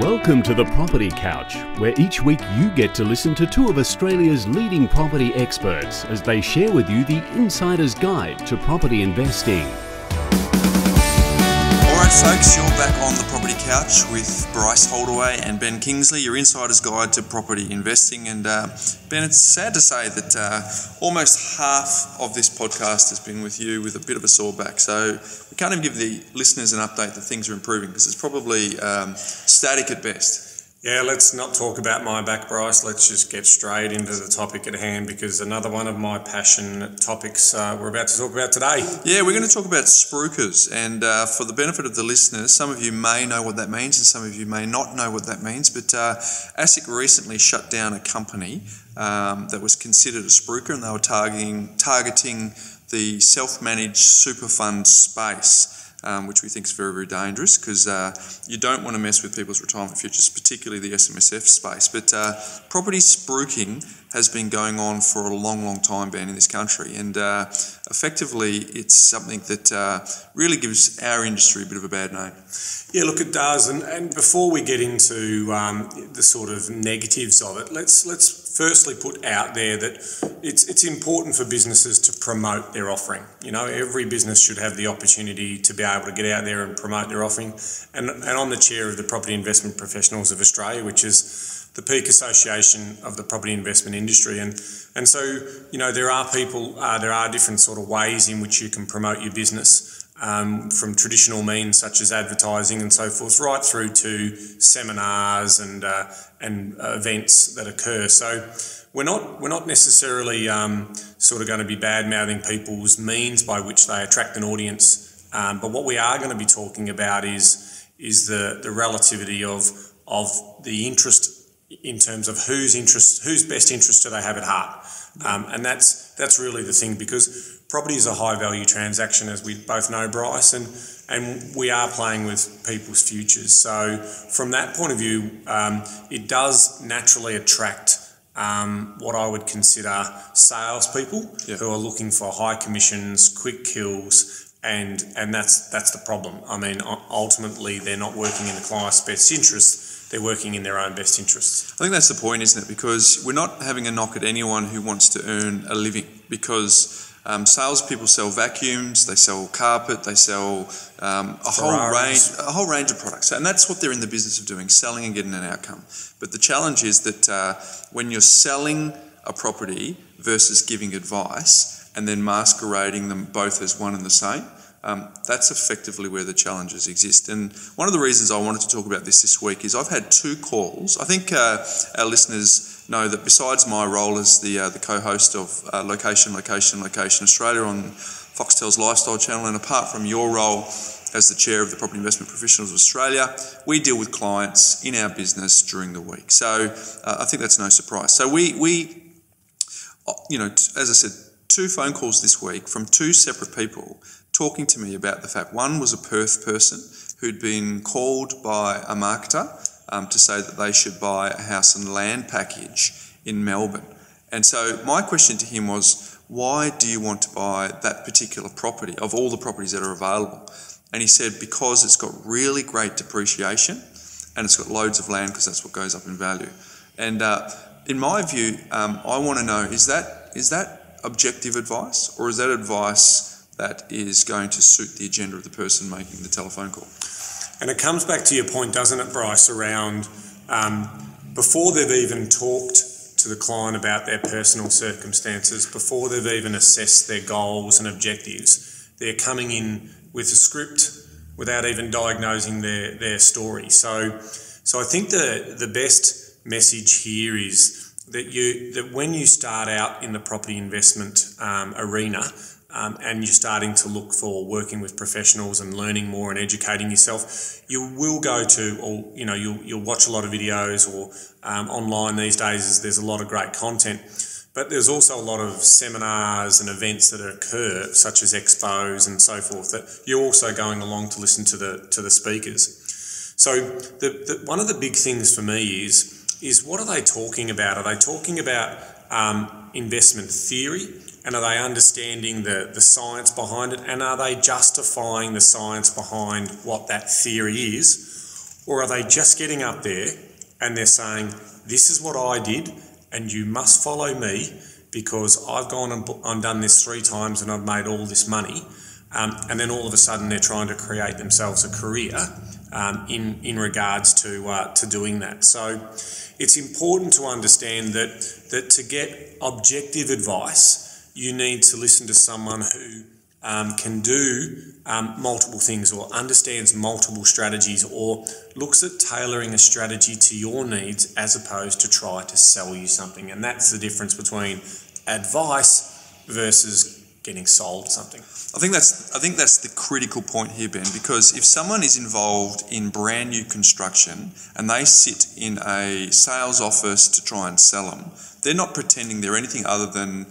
Welcome to the Property Couch, where each week you get to listen to two of Australia's leading property experts as they share with you the insider's guide to property investing. Alright folks, you're back on the Property Couch with Bryce, Holdaway and Ben Kingsley, your insider's guide to property investing. And Ben, it's sad to say that almost half of this podcast has been with you with a bit of a sore back. So we can't even give the listeners an update that things are improving because it's probably static at best. Yeah, let's not talk about my back, Bryce. Let's just get straight into the topic at hand, because another one of my passion topics we're about to talk about today. Yeah, we're going to talk about spruikers, and for the benefit of the listeners, some of you may know what that means and some of you may not know what that means, but ASIC recently shut down a company that was considered a spruiker, and they were targeting the self-managed super fund space. Which we think is very, very dangerous because you don't want to mess with people's retirement futures, particularly the SMSF space. But property spruiking has been going on for a long, long time, Ben, in this country. And effectively, it's something that really gives our industry a bit of a bad name. Yeah, look, it does. And before we get into the sort of negatives of it, let's firstly put out there that it's important for businesses to promote their offering. You know, every business should have the opportunity to be able to get out there and promote their offering. And I'm the chair of the Property Investment Professionals of Australia, which is the peak association of the property investment industry. And so, you know, there are different sort of ways in which you can promote your business. From traditional means such as advertising and so forth, right through to seminars and events that occur. So we're not necessarily sort of going to be bad-mouthing people's means by which they attract an audience, but what we are going to be talking about is the relativity of the interest in terms of whose best interest do they have at heart, and that's really the thing, because property is a high-value transaction, as we both know, Bryce, and we are playing with people's futures. So from that point of view, it does naturally attract what I would consider salespeople who are looking for high commissions, quick kills, and that's the problem. I mean, ultimately, they're not working in the client's best interests. They're working in their own best interests. I think that's the point, isn't it? Because we're not having a knock at anyone who wants to earn a living, because salespeople sell vacuums, they sell carpet, they sell a whole range of products, and that's what they're in the business of doing, selling and getting an outcome. But the challenge is that when you're selling a property versus giving advice and then masquerading them both as one and the same, that's effectively where the challenges exist. And one of the reasons I wanted to talk about this week is I've had two calls. I think our listeners know that besides my role as the co-host of Location Australia on Foxtel's Lifestyle Channel, and apart from your role as the chair of the Property Investment Professionals of Australia, we deal with clients in our business during the week. So I think that's no surprise. So we you know, as I said, two phone calls this week from two separate people talking to me about the fact one was a Perth person who'd been called by a marketer to say that they should buy a house and land package in Melbourne. And so my question to him was, why do you want to buy that particular property of all the properties that are available? And he said, because it's got really great depreciation and it's got loads of land, because that's what goes up in value. And in my view, I want to know, is that objective advice, or is that advice that is going to suit the agenda of the person making the telephone call? And it comes back to your point, doesn't it, Bryce, around before they've even talked to the client about their personal circumstances, before they've even assessed their goals and objectives, they're coming in with a script without even diagnosing their story. So I think the best message here is that when you start out in the property investment arena, and you're starting to look for working with professionals and learning more and educating yourself, you will go to, or you know, you'll watch a lot of videos, or online these days there's a lot of great content, but there's also a lot of seminars and events that occur, such as expos and so forth, that you're also going along to listen to the speakers. So one of the big things for me is what are they talking about? Are they talking about investment theory? And are they understanding the science behind it? And are they justifying the science behind what that theory is? Or are they just getting up there and they're saying, this is what I did and you must follow me because I've gone and done this 3 times and I've made all this money. And then all of a sudden they're trying to create themselves a career in regards to doing that. So it's important to understand that to get objective advice, you need to listen to someone who can do multiple things or understands multiple strategies or looks at tailoring a strategy to your needs as opposed to try to sell you something. And that's the difference between advice versus getting sold something. I think that's the critical point here, Ben, because if someone is involved in brand new construction and they sit in a sales office to try and sell them, they're not pretending they're anything other than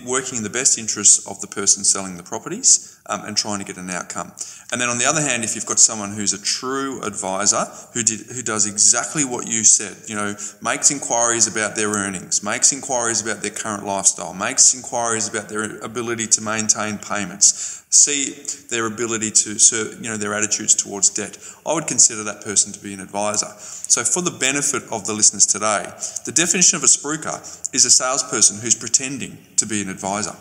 working in the best interests of the person selling the properties and trying to get an outcome. And then on the other hand, if you've got someone who's a true advisor who does exactly what you said, makes inquiries about their earnings, makes inquiries about their current lifestyle, makes inquiries about their ability to maintain payments, see their ability to serve, their attitudes towards debt, I would consider that person to be an advisor. So for the benefit of the listeners today, the definition of a spruiker is a salesperson who's pretending to be an advisor,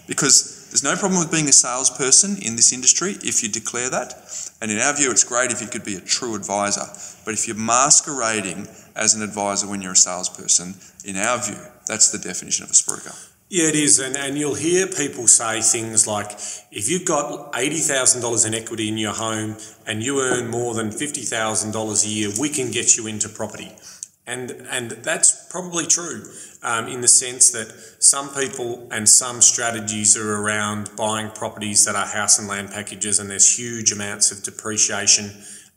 because there's no problem with being a salesperson in this industry if you declare that. And in our view, it's great if you could be a true advisor. But if you're masquerading as an advisor when you're a salesperson, in our view, that's the definition of a spruiker. Yeah, it is. And you'll hear people say things like, if you've got $80,000 in equity in your home and you earn more than $50,000 a year, we can get you into property. And that's probably true in the sense that some people and some strategies are around buying properties that are house and land packages, and there's huge amounts of depreciation.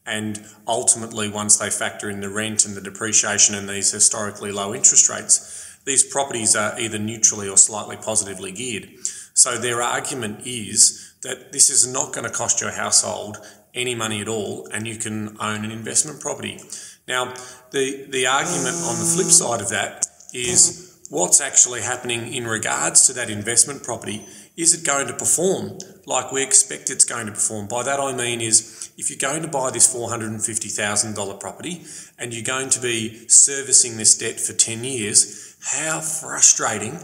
And ultimately, once they factor in the rent and the depreciation and these historically low interest rates, these properties are either neutrally or slightly positively geared. So their argument is that this is not going to cost your household any money at all, and you can own an investment property. Now, the argument on the flip side of that is what's actually happening in regards to that investment property. Is it going to perform like we expect it's going to perform? By that I mean is if you're going to buy this $450,000 property and you're going to be servicing this debt for 10 years, how frustrating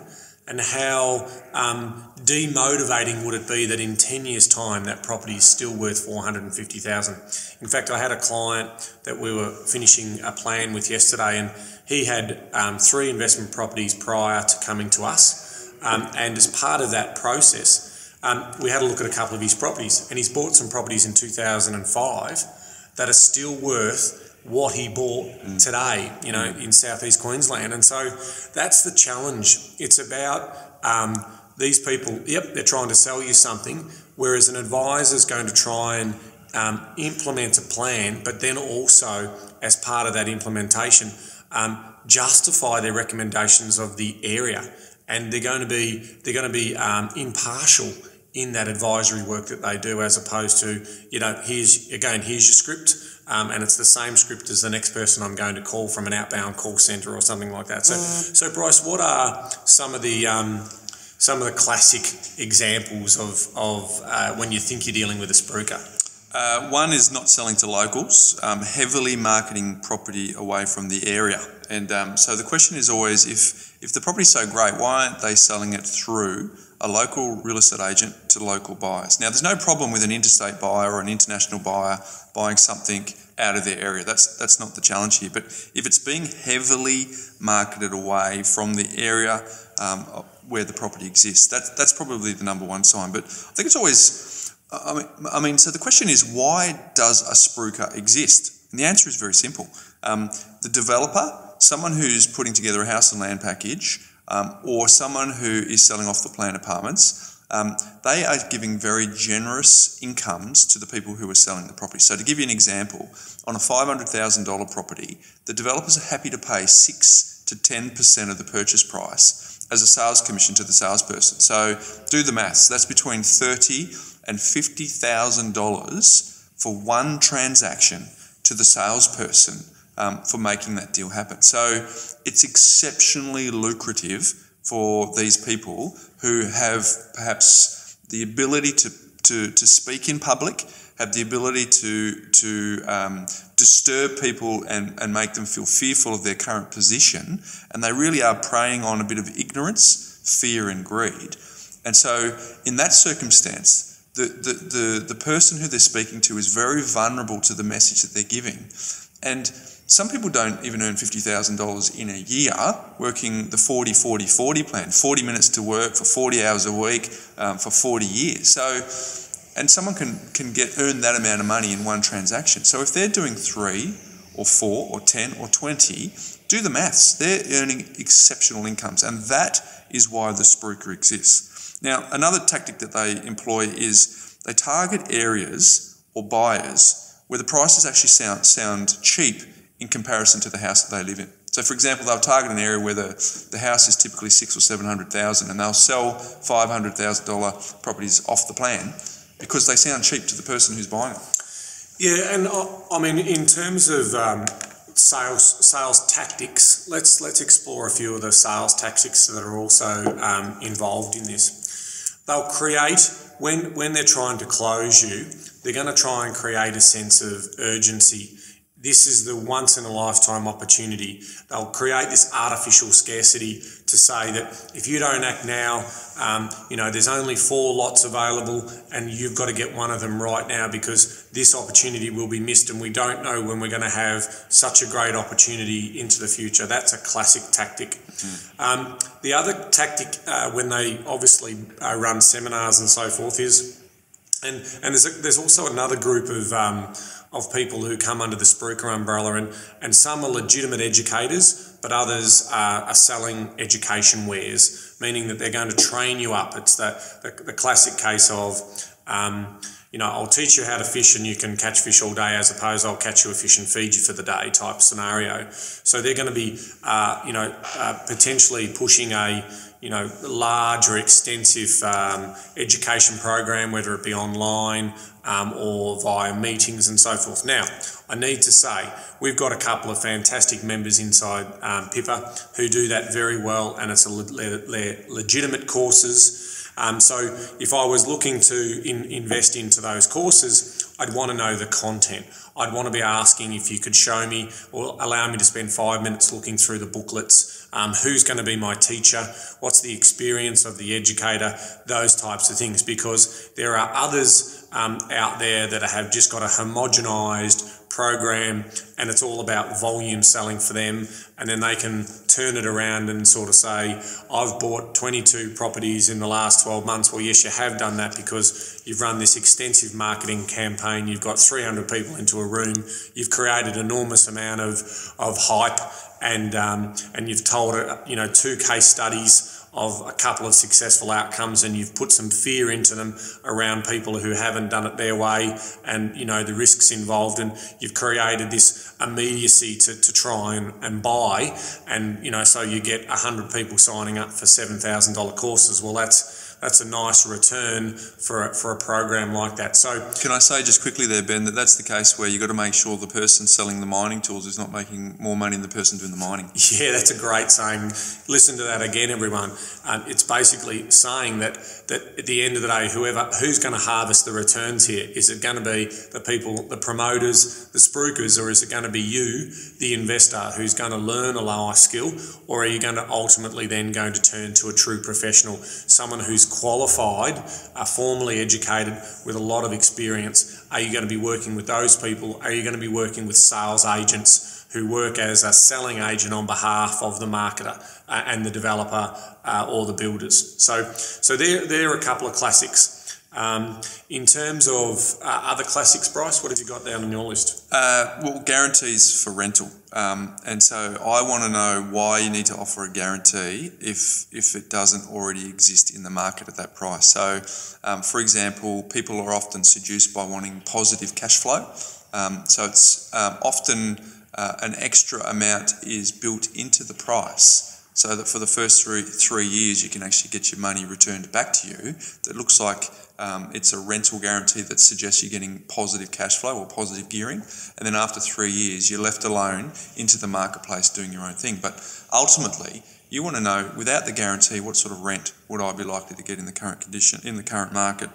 and how demotivating would it be that in 10 years' time that property is still worth $450,000? In fact, I had a client that we were finishing a plan with yesterday, and he had 3 investment properties prior to coming to us. And as part of that process, we had a look at a couple of his properties, and he's bought some properties in 2005 that are still worth what he bought today, in southeast Queensland. And so that's the challenge. It's about these people, they're trying to sell you something, whereas an advisor is going to try and implement a plan, but then also as part of that implementation, justify their recommendations of the area. And they're going to be impartial in that advisory work that they do, as opposed to, here's your script, and it's the same script as the next person I'm going to call from an outbound call centre or something like that. So Bryce, what are some of the classic examples of when you think you're dealing with a spruiker? One is not selling to locals, heavily marketing property away from the area. And so the question is always, if the property's so great, why aren't they selling it through a local real estate agent to local buyers? Now, there's no problem with an interstate buyer or an international buyer buying something out of their area. That's not the challenge here. But if it's being heavily marketed away from the area where the property exists, that's probably the number one sign. But I think it's always, so the question is, why does a spruiker exist? And the answer is very simple. The developer, someone who's putting together a house and land package, or someone who is selling off the plan apartments, they are giving very generous incomes to the people who are selling the property. So to give you an example, on a $500,000 property, the developers are happy to pay 6 to 10% of the purchase price as a sales commission to the salesperson. So do the maths. That's between $30,000 and $50,000 for one transaction to the salesperson for making that deal happen. So it's exceptionally lucrative for these people who have perhaps the ability to speak in public, have the ability to disturb people and make them feel fearful of their current position, and they really are preying on a bit of ignorance, fear and greed. And so in that circumstance, the person who they're speaking to is very vulnerable to the message that they're giving. And some people don't even earn $50,000 in a year working the 40-40-40 plan, 40 minutes to work for 40 hours a week for 40 years. So, and someone can earn that amount of money in one transaction. So if they're doing 3 or 4 or 10 or 20, do the maths. They're earning exceptional incomes, and that is why the Spruiker exists. Now, another tactic that they employ is they target areas or buyers where the prices actually sound cheap in comparison to the house that they live in. So, for example, they'll target an area where the house is typically $600,000 or $700,000, and they'll sell $500,000 properties off the plan because they sound cheap to the person who's buying them. Yeah, and I mean, in terms of sales tactics, let's explore a few of the sales tactics that are also involved in this. They'll create, when they're trying to close you, they're going to try and create a sense of urgency. This is the once-in-a-lifetime opportunity. They'll create this artificial scarcity to say that if you don't act now, there's only 4 lots available and you've got to get one of them right now because this opportunity will be missed and we don't know when we're going to have such a great opportunity into the future. That's a classic tactic. The other tactic when they obviously run seminars and so forth is, and there's also another group of people who come under the Spruiker umbrella, and some are legitimate educators, but others are selling education wares, meaning that they're going to train you up. It's the classic case of, I'll teach you how to fish and you can catch fish all day, as opposed to I'll catch you a fish and feed you for the day type scenario. So they're going to be, potentially pushing a large or extensive education program, whether it be online or via meetings and so forth. Now, I need to say, we've got a couple of fantastic members inside PIPA who do that very well, and it's legitimate courses. So if I was looking to invest into those courses, I'd want to know the content. I'd want to be asking if you could show me or allow me to spend 5 minutes looking through the booklets, who's going to be my teacher, what's the experience of the educator, those types of things, because there are others out there that have just got a homogenised program and it's all about volume selling for them, and then they can turn it around and sort of say, I've bought 22 properties in the last 12 months. Well, yes, you have done that because you've run this extensive marketing campaign, you've got 300 people into a room, you've created an enormous amount of hype, and you've told 2 case studies of a couple of successful outcomes, and you've put some fear into them around people who haven't done it their way, and the risks involved, and you've created this immediacy to try and buy, and so you get 100 people signing up for $7,000 courses. Well, that's a nice return for a program like that. So can I say just quickly there, Ben, that's the case where you've got to make sure the person selling the mining tools is not making more money than the person doing the mining. Yeah, that's a great saying. Listen to that again, everyone. It's basically saying that at the end of the day, who's going to harvest the returns here? Is it going to be the people, the promoters, the spruikers, or is it going to be you, the investor, who's going to learn a life skill, or are you going to ultimately then going to turn to a true professional, someone who's qualified, formally educated with a lot of experience? Are you going to be working with those people? Are you going to be working with sales agents who work as a selling agent on behalf of the marketer and the developer or the builders? So there are a couple of classics. In terms of other classics, Bryce, what have you got down on your list? Well, guarantees for rental. And so I want to know why you need to offer a guarantee if it doesn't already exist in the market at that price. So, for example, people are often seduced by wanting positive cash flow. So it's often an extra amount is built into the price so that for the first three years you can actually get your money returned back to you. That looks like it's a rental guarantee that suggests you're getting positive cash flow or positive gearing, and then after 3 years you're left alone into the marketplace doing your own thing. But ultimately, you want to know, without the guarantee, what sort of rent would I be likely to get in the current condition, in the current market?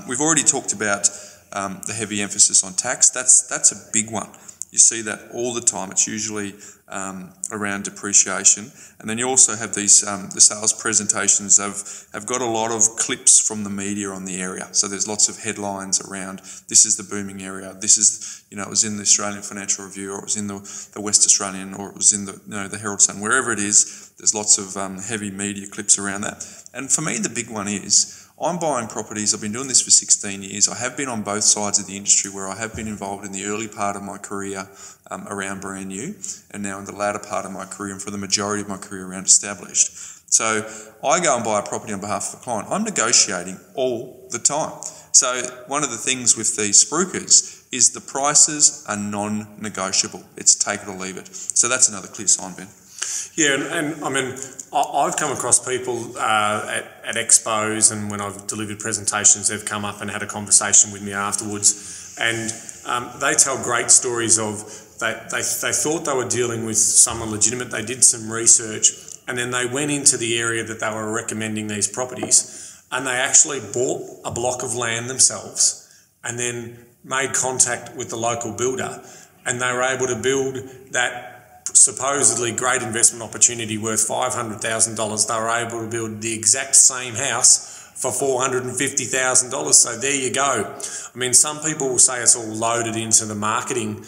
We've already talked about the heavy emphasis on tax. That's a big one. You see that all the time. It's usually around depreciation. And then you also have these, the sales presentations have got a lot of clips from the media on the area. So there's lots of headlines around, this is the booming area, this is, it was in the Australian Financial Review, or it was in the West Australian, or it was in the Herald Sun, wherever it is, there's lots of heavy media clips around that. And for me, the big one is, I'm buying properties. I've been doing this for 16 years. I have been on both sides of the industry, where I have been involved in the early part of my career around brand new, and now in the latter part of my career, and for the majority of my career around established. So I go and buy a property on behalf of a client. I'm negotiating all the time. So one of the things with the Spruikers is the prices are non-negotiable. It's take it or leave it. So that's another clear sign, Ben. Yeah, and I mean, I've come across people at expos, and when I've delivered presentations, they've come up and had a conversation with me afterwards, and they tell great stories of they thought they were dealing with someone legitimate. They did some research, and then they went into the area that they were recommending these properties, and they actually bought a block of land themselves, and then made contact with the local builder, and they were able to build that supposedly great investment opportunity worth $500,000. They were able to build the exact same house for $450,000. So there you go. I mean, some people will say it's all loaded into the marketing.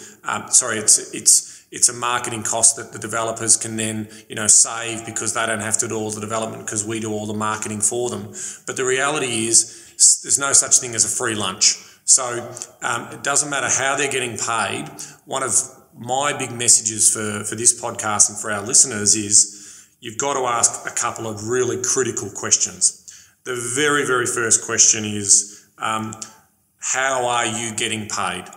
It's a marketing cost that the developers can then, save, because they don't have to do all the development, because we do all the marketing for them. But the reality is, there's no such thing as a free lunch. So it doesn't matter how they're getting paid. One of my big messages for this podcast and for our listeners is, you've got to ask a couple of really critical questions. The very, very first question is, how are you getting paid?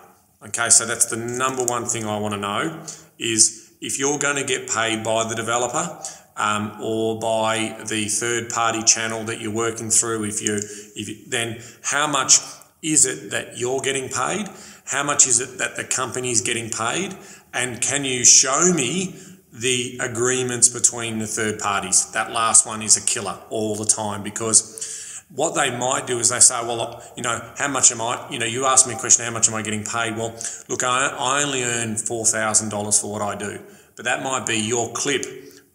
Okay, so that's the number one thing I want to know, is if you're going to get paid by the developer or by the third-party channel that you're working through, then how much is it that you're getting paid? How much is it that the company's getting paid? And can you show me the agreements between the third parties? That last one is a killer all the time, because what they might do is they say, well, how much am I, you asked me a question, how much am I getting paid? Well, look, I only earn $4,000 for what I do, but that might be your clip.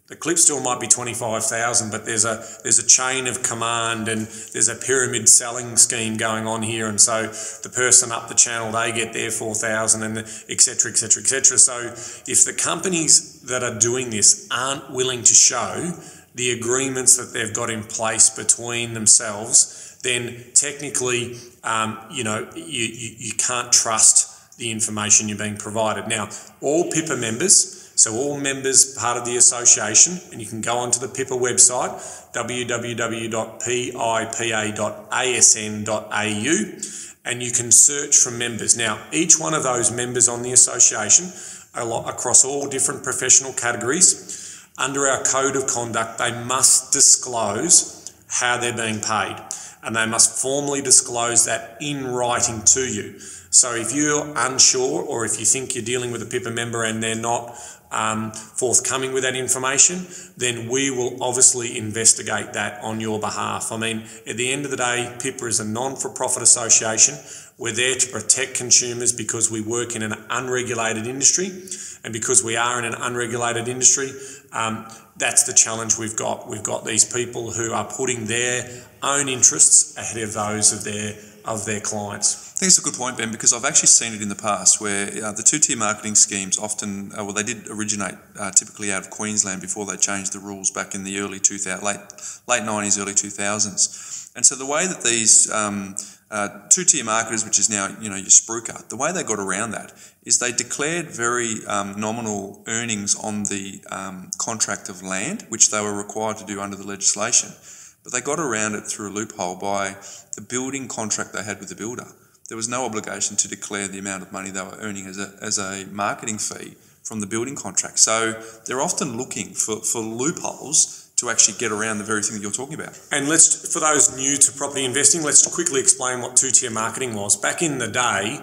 The clip still might be $25,000, but there's a chain of command, and there's a pyramid selling scheme going on here, and so the person up the channel, they get their $4,000, and et cetera, et cetera, et cetera. So if the companies that are doing this aren't willing to show the agreements that they've got in place between themselves, then technically, you can't trust the information you're being provided. Now, all PIPA members, so all members part of the association, and you can go onto the PIPA website, www.pipa.asn.au, and you can search for members. Now, each one of those members on the association, across all different professional categories, under our code of conduct, they must disclose how they're being paid, and they must formally disclose that in writing to you. So if you're unsure, or if you think you're dealing with a PIPA member and they're not forthcoming with that information, then we will obviously investigate that on your behalf. I mean, at the end of the day, PIPA is a non-for-profit association. We're there to protect consumers because we work in an unregulated industry, and because we are in an unregulated industry, that's the challenge we've got. We've got these people who are putting their own interests ahead of those of their clients. I think it's a good point, Ben, because I've actually seen it in the past where the two-tier marketing schemes often, they did originate typically out of Queensland before they changed the rules back in the early 2000s, late 90s, early 2000s. And so the way that these two-tier marketers, which is now your Spruiker, the way they got around that is they declared very nominal earnings on the contract of land, which they were required to do under the legislation. But they got around it through a loophole by the building contract they had with the builder. There was no obligation to declare the amount of money they were earning as a marketing fee from the building contract. So they're often looking for loopholes to actually get around the very thing that you're talking about. And for those new to property investing, let's quickly explain what two-tier marketing was. Back in the day,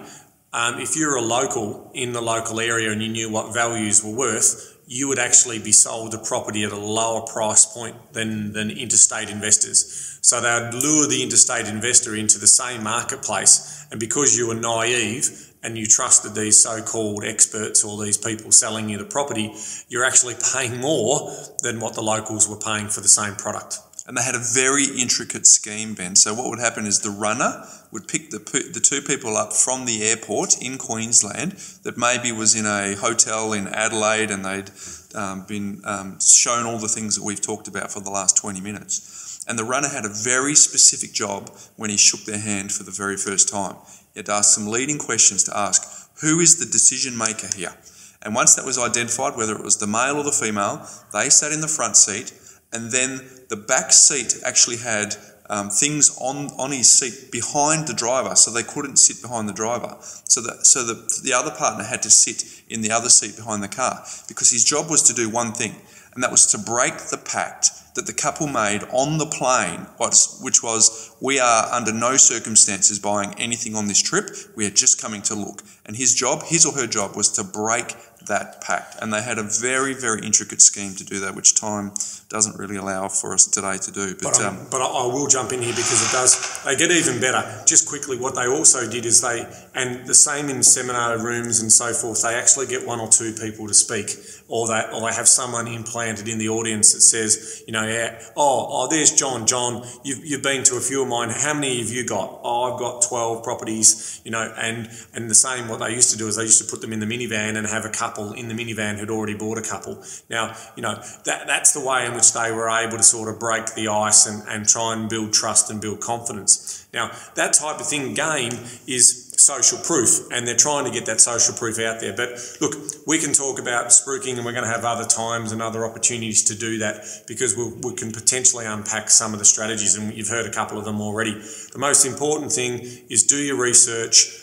if you're a local in the local area and you knew what values were worth, you would actually be sold a property at a lower price point than interstate investors. So they would lure the interstate investor into the same marketplace, and because you were naive and you trusted these so-called experts or these people selling you the property, you're actually paying more than what the locals were paying for the same product. And they had a very intricate scheme, Ben. So what would happen is the runner would pick the two people up from the airport in Queensland that maybe was in a hotel in Adelaide, and they'd been shown all the things that we've talked about for the last 20 minutes. And the runner had a very specific job when he shook their hand for the very first time. He had to ask some leading questions to ask, who is the decision maker here? And once that was identified, whether it was the male or the female, they sat in the front seat, and then the back seat actually had things on his seat behind the driver, so they couldn't sit behind the driver. So the other partner had to sit in the other seat behind the car, because his job was to do one thing, and that was to break the pact that the couple made on the plane, which was, we are under no circumstances buying anything on this trip, we are just coming to look. And his or her job was to break that pact. And they had a very, very intricate scheme to do that, which time doesn't really allow for us today to do. But I will jump in here, because they get even better. Just quickly, what they also did is and the same in seminar rooms and so forth, they actually get one or two people to speak, or they have someone implanted in the audience that says, there's John. John, you've been to a few of mine. How many have you got? Oh, I've got 12 properties, and the same, what they used to do is they used to put them in the minivan and have a couple in the minivan who'd already bought a couple. Now, that's the way in which they were able to sort of break the ice and try and build trust and build confidence. Now, that type of thing, again, is social proof, and they're trying to get that social proof out there. But look, we can talk about spruiking, and we're going to have other times and other opportunities to do that, because we can potentially unpack some of the strategies, and you've heard a couple of them already. The most important thing is do your research,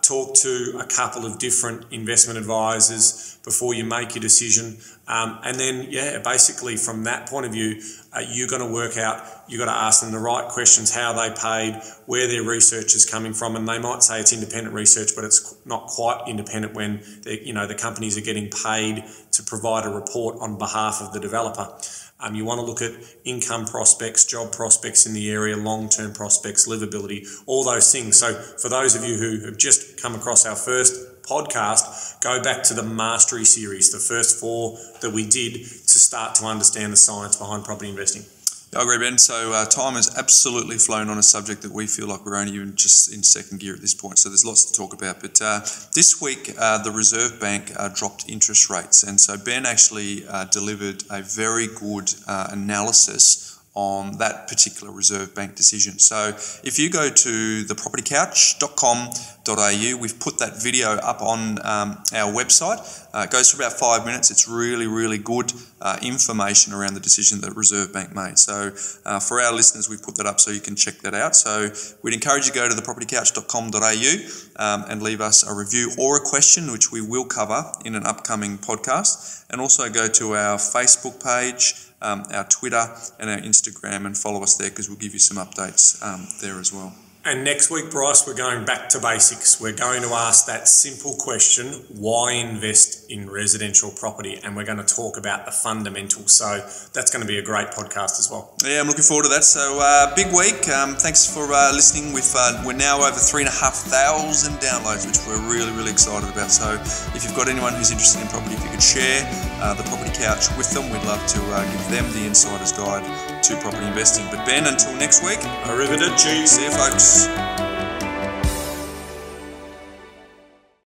talk to a couple of different investment advisors before you make your decision. And then, basically from that point of view, you're going to work out, you've got to ask them the right questions, how they paid, where their research is coming from. And they might say it's independent research, but it's not quite independent when the companies are getting paid to provide a report on behalf of the developer. You want to look at income prospects, job prospects in the area, long-term prospects, livability, all those things. So for those of you who have just come across our first podcast, go back to the Mastery series, the first 4 that we did, to start to understand the science behind property investing. I agree, Ben. So time has absolutely flown on a subject that we feel like we're only even just in second gear at this point. So there's lots to talk about. But this week, the Reserve Bank dropped interest rates. And so Ben actually delivered a very good analysis on that particular Reserve Bank decision. So if you go to thepropertycouch.com.au, we've put that video up on our website. It goes for about 5 minutes. It's really, really good information around the decision that Reserve Bank made. So for our listeners, we put that up so you can check that out. So we'd encourage you to go to thepropertycouch.com.au and leave us a review or a question, which we will cover in an upcoming podcast. And also go to our Facebook page, our Twitter and our Instagram, and follow us there, because we'll give you some updates there as well. And next week, Bryce, we're going back to basics. We're going to ask that simple question, why invest in residential property? And we're going to talk about the fundamentals. So that's going to be a great podcast as well. Yeah, I'm looking forward to that. So big week. Thanks for listening. We're now over 3,500 downloads, which we're really, really excited about. So if you've got anyone who's interested in property, if you could share the Property Couch with them, we'd love to give them the insider's guide to property investing. But Ben, until next week, arrivederci. See you, folks.